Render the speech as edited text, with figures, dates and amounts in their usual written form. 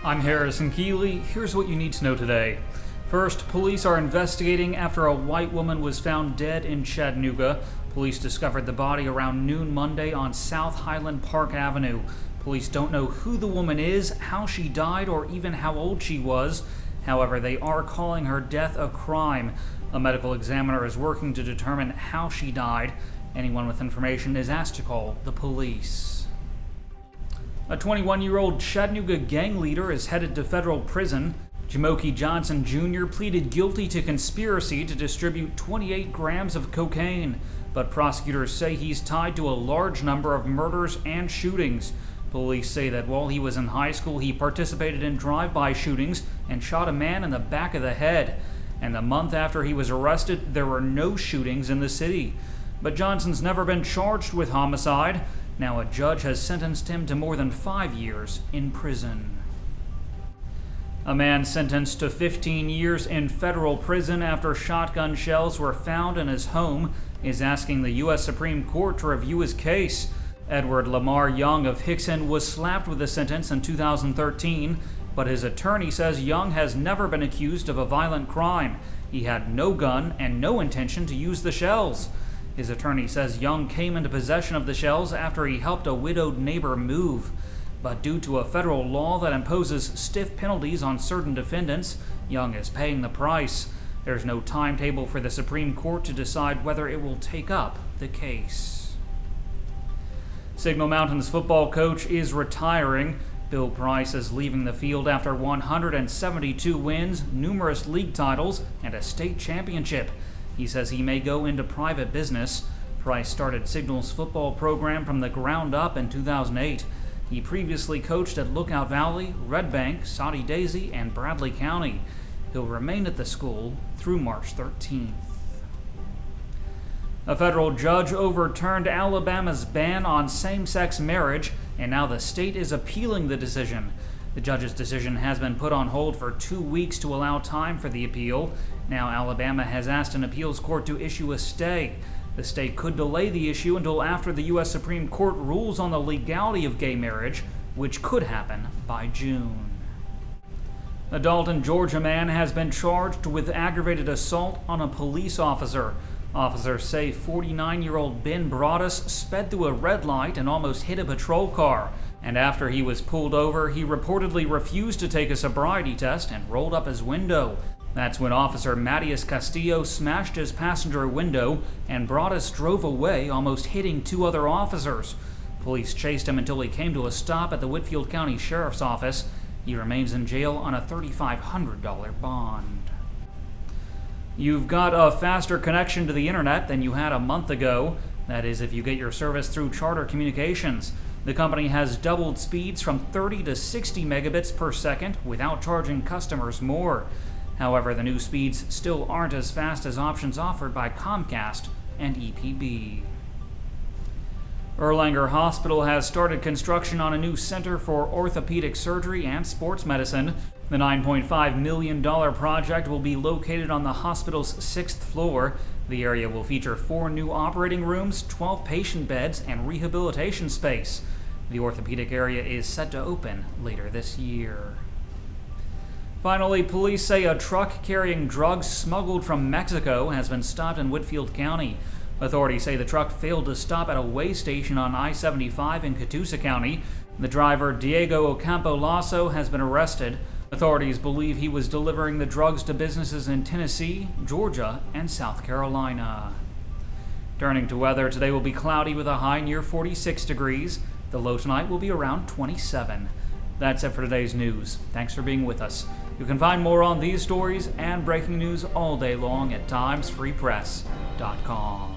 I'm Harrison Keeley. Here's what you need to know today. First, police are investigating after a white woman was found dead in Chattanooga. Police discovered the body around noon Monday on South Highland Park Avenue. Police don't know who the woman is, how she died, or even how old she was. However, they are calling her death a crime. A medical examiner is working to determine how she died. Anyone with information is asked to call the police. A 21-year-old Chattanooga gang leader is headed to federal prison. Jumoke Johnson Jr. pleaded guilty to conspiracy to distribute 28 grams of cocaine, but prosecutors say he's tied to a large number of murders and shootings. Police say that while he was in high school, he participated in drive-by shootings and shot a man in the back of the head. And the month after he was arrested, there were no shootings in the city. But Johnson's never been charged with homicide. Now a judge has sentenced him to more than 5 years in prison. A man sentenced to 15 years in federal prison after shotgun shells were found in his home is asking the U.S. Supreme Court to review his case. Edward Lamar Young of Hickson was slapped with a sentence in 2013, but his attorney says Young has never been accused of a violent crime. He had no gun and no intention to use the shells. His attorney says Young came into possession of the shells after he helped a widowed neighbor move. But due to a federal law that imposes stiff penalties on certain defendants, Young is paying the price. There's no timetable for the Supreme Court to decide whether it will take up the case. Signal Mountain's football coach is retiring. Bill Price is leaving the field after 172 wins, numerous league titles, and a state championship. He says he may go into private business. Price started Signal's football program from the ground up in 2008. He previously coached at Lookout Valley, Red Bank, Soddy Daisy, and Bradley County. He'll remain at the school through March 13th. A federal judge overturned Alabama's ban on same-sex marriage, and now the state is appealing the decision. The judge's decision has been put on hold for 2 weeks to allow time for the appeal. Now Alabama has asked an appeals court to issue a stay. The state could delay the issue until after the U.S. Supreme Court rules on the legality of gay marriage, which could happen by June. A Dalton, Georgia man has been charged with aggravated assault on a police officer. Officers say 49-year-old Ben Broaddus sped through a red light and almost hit a patrol car. And after he was pulled over, he reportedly refused to take a sobriety test and rolled up his window. That's when Officer Matias Castillo smashed his passenger window, and Broaddus drove away, almost hitting 2 other officers. Police chased him until he came to a stop at the Whitfield County Sheriff's Office. He remains in jail on a $3,500 bond. You've got a faster connection to the internet than you had a month ago. That is, if you get your service through Charter Communications. The company has doubled speeds from 30 to 60 megabits per second without charging customers more. However, the new speeds still aren't as fast as options offered by Comcast and EPB. Erlanger Hospital has started construction on a new center for orthopedic surgery and sports medicine. The $9.5 million project will be located on the hospital's 6th floor. The area will feature 4 new operating rooms, 12 patient beds, and rehabilitation space. The orthopedic area is set to open later this year. Finally, police say a truck carrying drugs smuggled from Mexico has been stopped in Whitfield County. Authorities say the truck failed to stop at a weigh station on I-75 in Catoosa County. The driver, Diego Ocampo-Lasso, has been arrested. Authorities believe he was delivering the drugs to businesses in Tennessee, Georgia, and South Carolina. Turning to weather, today will be cloudy with a high near 46 degrees. The low tonight will be around 27. That's it for today's news. Thanks for being with us. You can find more on these stories and breaking news all day long at timesfreepress.com.